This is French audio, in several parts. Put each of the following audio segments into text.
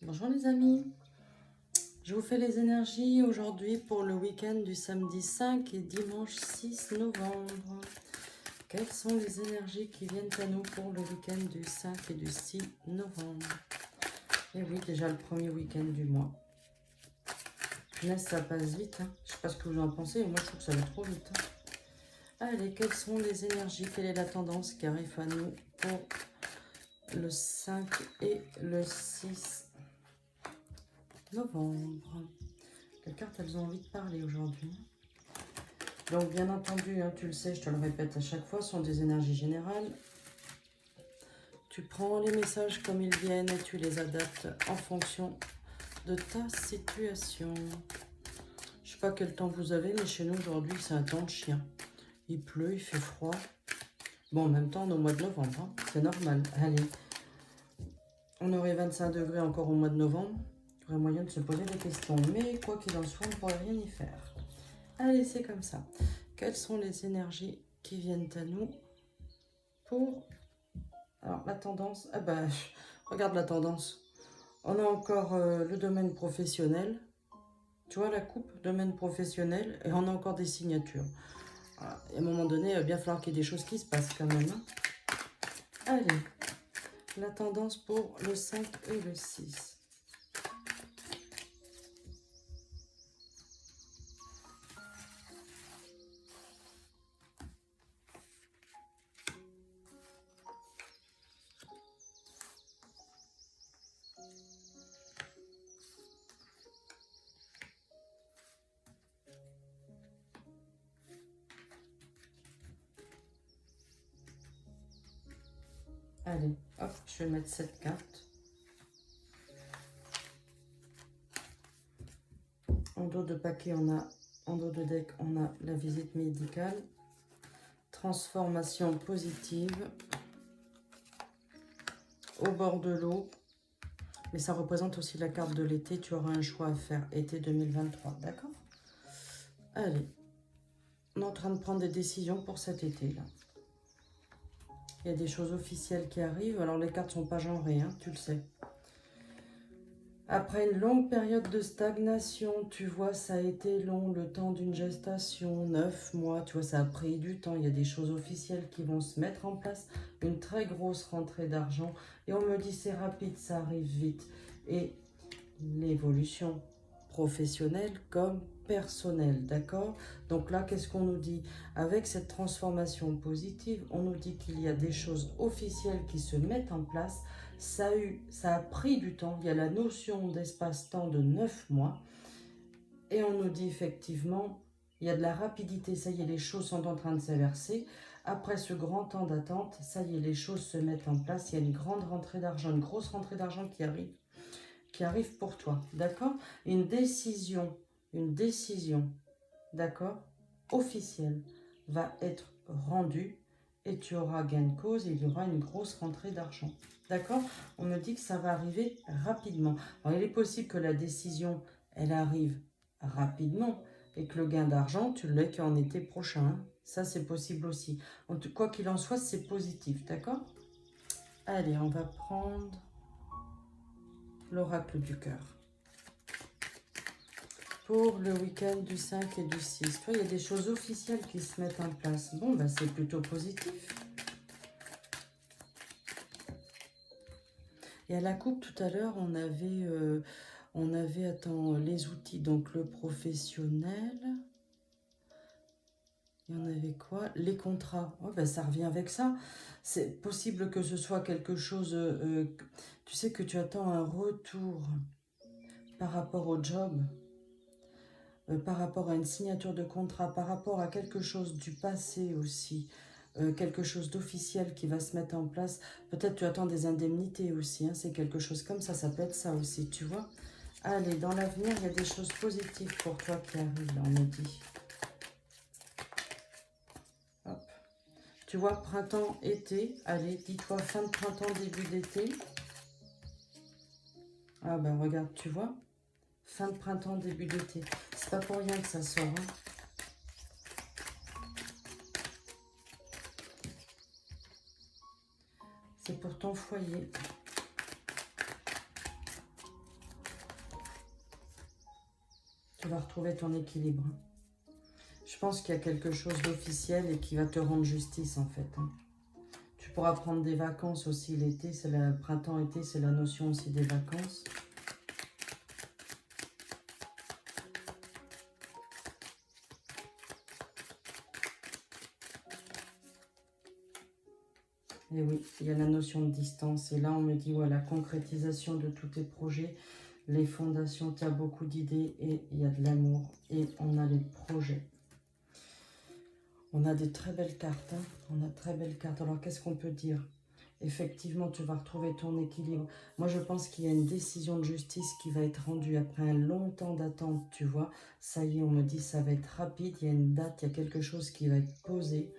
Bonjour les amis, je vous fais les énergies aujourd'hui pour le week-end du samedi 5 et dimanche 6 novembre. Quelles sont les énergies qui viennent à nous pour le week-end du 5 et du 6 novembre? Et oui, déjà le premier week-end du mois. Punaise, ça passe vite, hein. Je sais pas ce que vous en pensez, mais moi je trouve que ça va trop vite, hein. Allez, quelles sont les énergies? Quelle est la tendance qui arrive à nous pour le 5 et le 6 novembre? Quelles cartes elles ont envie de parler aujourd'hui? Donc bien entendu, hein, tu le sais, je te le répète à chaque fois, ce sont des énergies générales. Tu prends les messages comme ils viennent et tu les adaptes en fonction de ta situation. Je sais pas quel temps vous avez, mais chez nous aujourd'hui c'est un temps de chien. Il pleut, il fait froid. Bon, en même temps on est au mois de novembre, hein, c'est normal. Allez, on aurait 25 degrés encore au mois de novembre. Il y aurait moyen de se poser des questions, mais quoi qu'il en soit, on ne pourrait rien y faire. Allez, c'est comme ça. Quelles sont les énergies qui viennent à nous pour... Alors, la tendance... Ah ben, regarde la tendance. On a encore le domaine professionnel. Tu vois la coupe, domaine professionnel. Et on a encore des signatures. Voilà. Et à un moment donné, il va bien falloir qu'il y ait des choses qui se passent quand même, hein. Allez, la tendance pour le 5 et le 6. Allez, hop, je vais mettre cette carte. En dos de paquet, en dos de deck, on a la visite médicale. Transformation positive. Au bord de l'eau. Mais ça représente aussi la carte de l'été. Tu auras un choix à faire. Été 2023, d'accord? Allez. On est en train de prendre des décisions pour cet été-là. Il y a des choses officielles qui arrivent. Alors, les cartes ne sont pas genrées, hein, tu le sais. Après une longue période de stagnation, tu vois, ça a été long, le temps d'une gestation, 9 mois, tu vois, ça a pris du temps. Il y a des choses officielles qui vont se mettre en place, une très grosse rentrée d'argent. Et on me dit, c'est rapide, ça arrive vite. Et l'évolution professionnelle comme personnelle, d'accord? Donc là, qu'est-ce qu'on nous dit? Avec cette transformation positive, on nous dit qu'il y a des choses officielles qui se mettent en place. Ça a pris du temps. Il y a la notion d'espace-temps de 9 mois. Et on nous dit effectivement, il y a de la rapidité. Ça y est, les choses sont en train de s'inverser. Après ce grand temps d'attente, ça y est, les choses se mettent en place. Il y a une grande rentrée d'argent, une grosse rentrée d'argent qui arrive pour toi, d'accord? Une décision, d'accord, officielle va être rendue et tu auras gain de cause et il y aura une grosse rentrée d'argent, d'accord? On me dit que ça va arriver rapidement. Alors, il est possible que la décision, elle arrive rapidement et que le gain d'argent, tu l'aies qu'en été prochain, hein. Ça, c'est possible aussi. Quoi qu'il en soit, c'est positif, d'accord? Allez, on va prendre l'oracle du cœur. Pour le week-end du 5 et du 6. Tu vois, il y a des choses officielles qui se mettent en place. Bon, bah, c'est plutôt positif. Et à la coupe, tout à l'heure, on avait, attends, les outils, donc le professionnel. Il y en avait quoi? Les contrats. Oh, bah, ça revient avec ça. C'est possible que ce soit quelque chose... tu sais que tu attends un retour par rapport au job. Par rapport à une signature de contrat, par rapport à quelque chose du passé aussi, quelque chose d'officiel qui va se mettre en place. Peut-être tu attends des indemnités aussi, hein, c'est quelque chose comme ça peut être ça aussi, tu vois. Allez, dans l'avenir, il y a des choses positives pour toi qui arrivent, là, on me dit. Hop. Tu vois, printemps, été, allez, dis-toi fin de printemps, début d'été. Ah ben regarde, tu vois, fin de printemps, début d'été. C'est pas pour rien que ça sort, hein. C'est pour ton foyer. tu vas retrouver ton équilibre. Je pense qu'il y a quelque chose d'officiel et qui va te rendre justice en fait. Tu pourras prendre des vacances aussi l'été, c'est le printemps-été, c'est la notion aussi des vacances. Et oui, il y a la notion de distance. Et là, on me dit, ouais, la concrétisation de tous tes projets, les fondations, tu as beaucoup d'idées et il y a de l'amour. Et on a les projets. On a des très belles cartes. Hein. On a de très belles cartes. Alors, qu'est-ce qu'on peut dire? Effectivement, tu vas retrouver ton équilibre. Moi, je pense qu'il y a une décision de justice qui va être rendue après un long temps d'attente, tu vois. Ça y est, on me dit, ça va être rapide. Il y a une date, il y a quelque chose qui va être posé.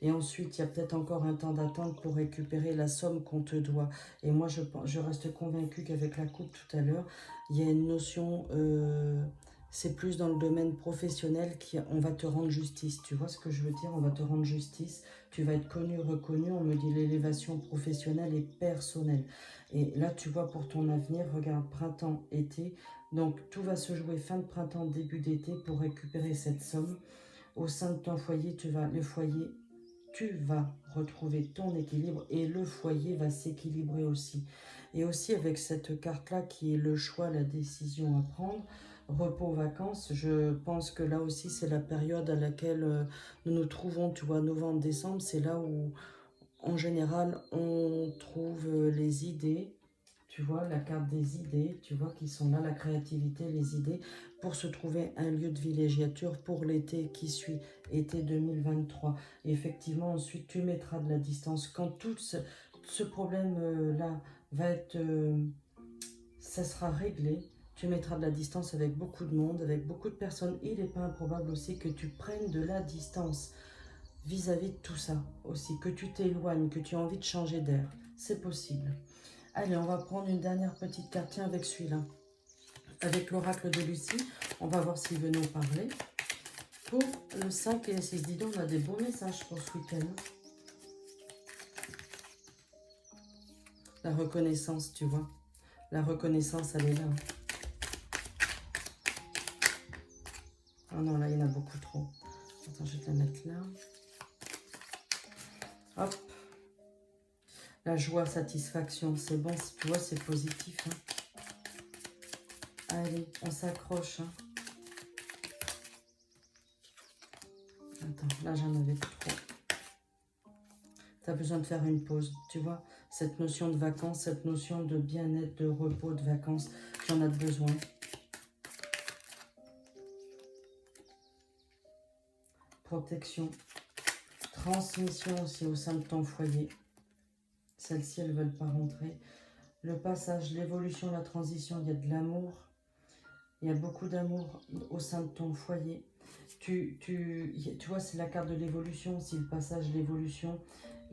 Et ensuite, il y a peut-être encore un temps d'attente pour récupérer la somme qu'on te doit. Et moi, je reste convaincue qu'avec la coupe tout à l'heure, il y a une notion, c'est plus dans le domaine professionnel qu'on va te rendre justice. Tu vois ce que je veux dire? On va te rendre justice. Tu vas être connu, reconnu. On me dit l'élévation professionnelle et personnelle. Et là, tu vois, pour ton avenir, regarde, printemps, été. Donc, tout va se jouer fin de printemps, début d'été pour récupérer cette somme. Au sein de ton foyer, tu vas retrouver ton équilibre et le foyer va s'équilibrer aussi. Et aussi avec cette carte-là qui est le choix, la décision à prendre, repos, vacances, je pense que là aussi c'est la période à laquelle nous nous trouvons, tu vois, novembre, décembre, c'est là où en général on trouve les idées, tu vois, la carte des idées, tu vois, qui sont là, la créativité, les idées, pour se trouver un lieu de villégiature pour l'été qui suit, été 2023. Et effectivement, ensuite, tu mettras de la distance. Quand tout ce problème-là va être, ça sera réglé, tu mettras de la distance avec beaucoup de monde, avec beaucoup de personnes. Il n'est pas improbable aussi que tu prennes de la distance vis-à-vis de tout ça aussi, que tu t'éloignes, que tu as envie de changer d'air. C'est possible. Allez, on va prendre une dernière petite carte. Tiens, avec celui-là. Avec l'oracle de Lucie, on va voir s'il veut nous parler. Pour le 5 et le 6, dis donc, on a des beaux messages pour ce week-end. La reconnaissance, tu vois. La reconnaissance, elle est là. Oh non, là, il y en a beaucoup trop. Attends, je vais te la mettre là. Hop. La joie, satisfaction, c'est bon, tu vois, c'est positif. Hein. Allez, on s'accroche. Hein. Attends, là, j'en avais trop. Tu as besoin de faire une pause, tu vois. Cette notion de vacances, cette notion de bien-être, de repos, de vacances, tu en as besoin. Protection. Transmission aussi au sein de ton foyer. Celles-ci, elles ne veulent pas rentrer. Le passage, l'évolution, la transition, il y a de l'amour. Il y a beaucoup d'amour au sein de ton foyer. Tu vois, c'est la carte de l'évolution, c'est le passage, l'évolution,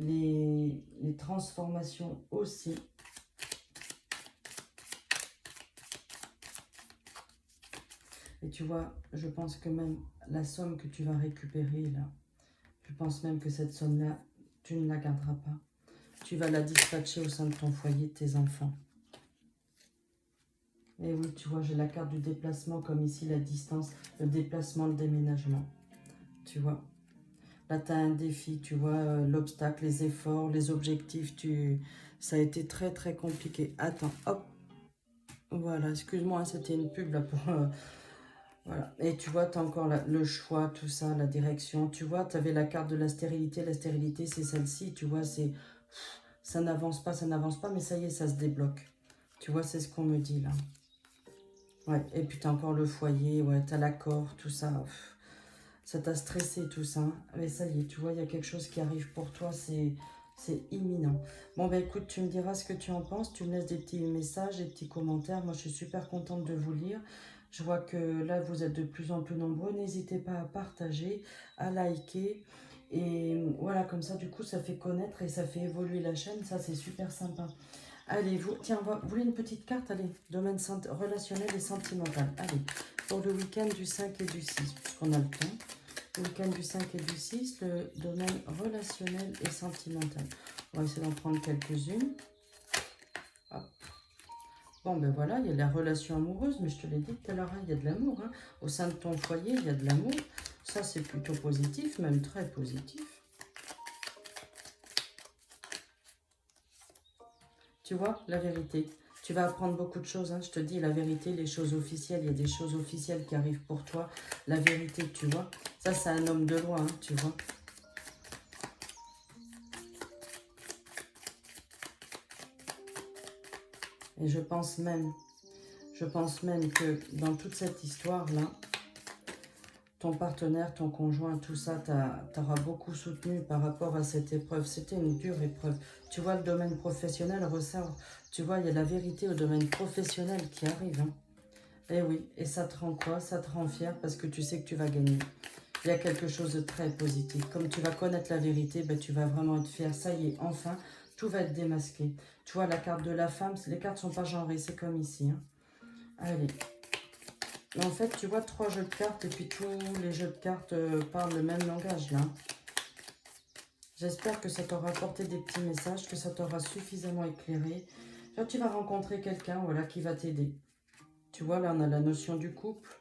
les transformations aussi. Et tu vois, je pense que même la somme que tu vas récupérer là, je pense même que cette somme-là, tu ne la garderas pas. Tu vas la dispatcher au sein de ton foyer, de tes enfants. Et oui, tu vois, j'ai la carte du déplacement, comme ici, la distance, le déplacement, le déménagement. Tu vois. Là, tu as un défi, tu vois, l'obstacle, les efforts, les objectifs, ça a été très, très compliqué. Attends, hop. Voilà, excuse-moi, c'était une pub là pour... voilà. Et tu vois, tu as encore le choix, tout ça, la direction. Tu vois, tu avais la carte de la stérilité. La stérilité, c'est celle-ci. Tu vois, c'est... Ça n'avance pas, mais ça y est, ça se débloque. Tu vois, c'est ce qu'on me dit là. Ouais, et puis tu as encore le foyer, ouais, tu as l'accord, tout ça. Ça t'a stressé tout ça. Mais ça y est, tu vois, il y a quelque chose qui arrive pour toi, c'est imminent. Bon, ben écoute, tu me diras ce que tu en penses. Tu me laisses des petits messages, des petits commentaires. Moi, je suis super contente de vous lire. Je vois que là, vous êtes de plus en plus nombreux. N'hésitez pas à partager, à liker. Et voilà, comme ça, du coup, ça fait connaître et ça fait évoluer la chaîne. Ça, c'est super sympa. Allez, tiens, vous voulez une petite carte? Allez, domaine relationnel et sentimental. Allez, pour le week-end du 5 et du 6, puisqu'on a le temps. Le week-end du 5 et du 6, le domaine relationnel et sentimental. On va essayer d'en prendre quelques-unes. Hop. Bon, ben voilà, il y a la relation amoureuse, mais je te l'ai dit tout à l'heure, hein, il y a de l'amour. Hein. Au sein de ton foyer, il y a de l'amour. Ça, c'est plutôt positif, même très positif. Tu vois, la vérité. Tu vas apprendre beaucoup de choses, hein. Je te dis la vérité, les choses officielles. Il y a des choses officielles qui arrivent pour toi. La vérité, tu vois. Ça, c'est un homme de loi, hein, tu vois. Et je pense même que dans toute cette histoire-là, ton partenaire, ton conjoint, tout ça, t'aura beaucoup soutenu par rapport à cette épreuve. C'était une dure épreuve. Tu vois, le domaine professionnel ressort. Tu vois, il y a la vérité au domaine professionnel qui arrive. Hein. Et oui, et ça te rend quoi? Ça te rend fier parce que tu sais que tu vas gagner. Il y a quelque chose de très positif. Comme tu vas connaître la vérité, ben, tu vas vraiment être fier. Ça y est, enfin, tout va être démasqué. Tu vois, la carte de la femme, les cartes ne sont pas genrées, c'est comme ici. Hein. Allez. En fait, tu vois, 3 jeux de cartes et puis tous les jeux de cartes parlent le même langage, là. J'espère que ça t'aura apporté des petits messages, que ça t'aura suffisamment éclairé. Là, tu vas rencontrer quelqu'un, voilà, qui va t'aider. Tu vois, là, on a la notion du couple.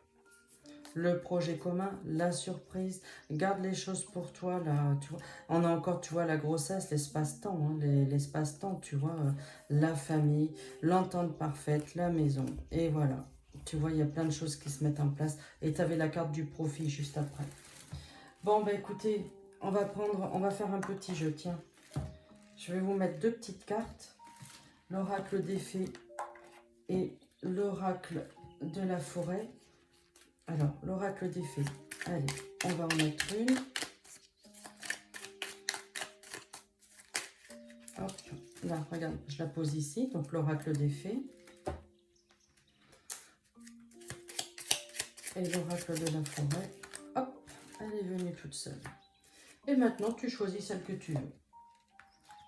Le projet commun, la surprise, garde les choses pour toi, là, tu vois. On a encore, tu vois, la grossesse, l'espace-temps, hein, l'espace-temps, tu vois, la famille, l'entente parfaite, la maison, et voilà. Tu vois, il y a plein de choses qui se mettent en place, et tu avais la carte du profit juste après. Bon, ben écoutez, on va faire un petit jeu, tiens. Je vais vous mettre 2 petites cartes, l'oracle des fées et l'oracle de la forêt. Alors, l'oracle des fées. Allez, on va en mettre une. Hop, là, regarde, je la pose ici. Donc, l'oracle des fées. Et l'oracle de la forêt. Hop, elle est venue toute seule. Et maintenant, tu choisis celle que tu veux.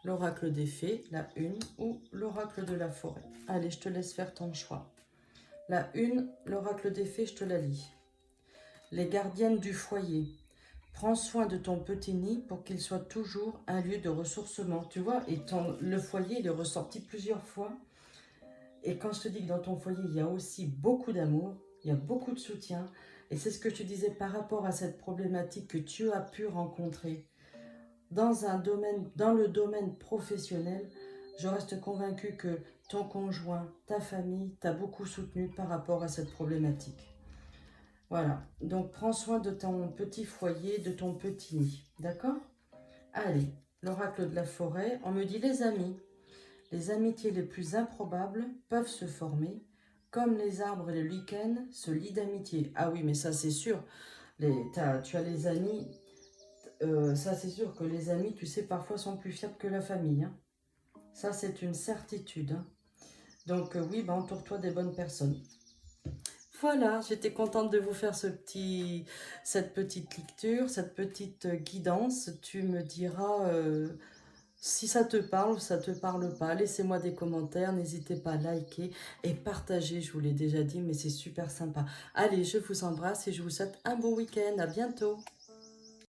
L'oracle des fées, la une, ou l'oracle de la forêt. Allez, je te laisse faire ton choix. La une, l'oracle des fées, je te la lis. Les gardiennes du foyer. Prends soin de ton petit nid pour qu'il soit toujours un lieu de ressourcement. Tu vois, et le foyer, il est ressorti plusieurs fois. Et quand je te dis que dans ton foyer, il y a aussi beaucoup d'amour, il y a beaucoup de soutien. Et c'est ce que je te disais par rapport à cette problématique que tu as pu rencontrer. Dans le domaine professionnel, je reste convaincue que ton conjoint, ta famille, t'a beaucoup soutenu par rapport à cette problématique. Voilà, donc prends soin de ton petit foyer, de ton petit nid, d'accord? Allez, l'oracle de la forêt, on me dit les amis. Les amitiés les plus improbables peuvent se former, comme les arbres et les lichens se lient d'amitié. Ah oui, mais ça c'est sûr, tu as les amis, ça c'est sûr que les amis, tu sais, parfois sont plus fiables que la famille. Hein. Ça c'est une certitude. Hein. Donc oui, bah, entoure-toi des bonnes personnes. Voilà, j'étais contente de vous faire cette petite lecture, cette petite guidance. Tu me diras si ça te parle ou ça te parle pas. Laissez-moi des commentaires, n'hésitez pas à liker et partager, je vous l'ai déjà dit, mais c'est super sympa. Allez, je vous embrasse et je vous souhaite un bon week-end. À bientôt.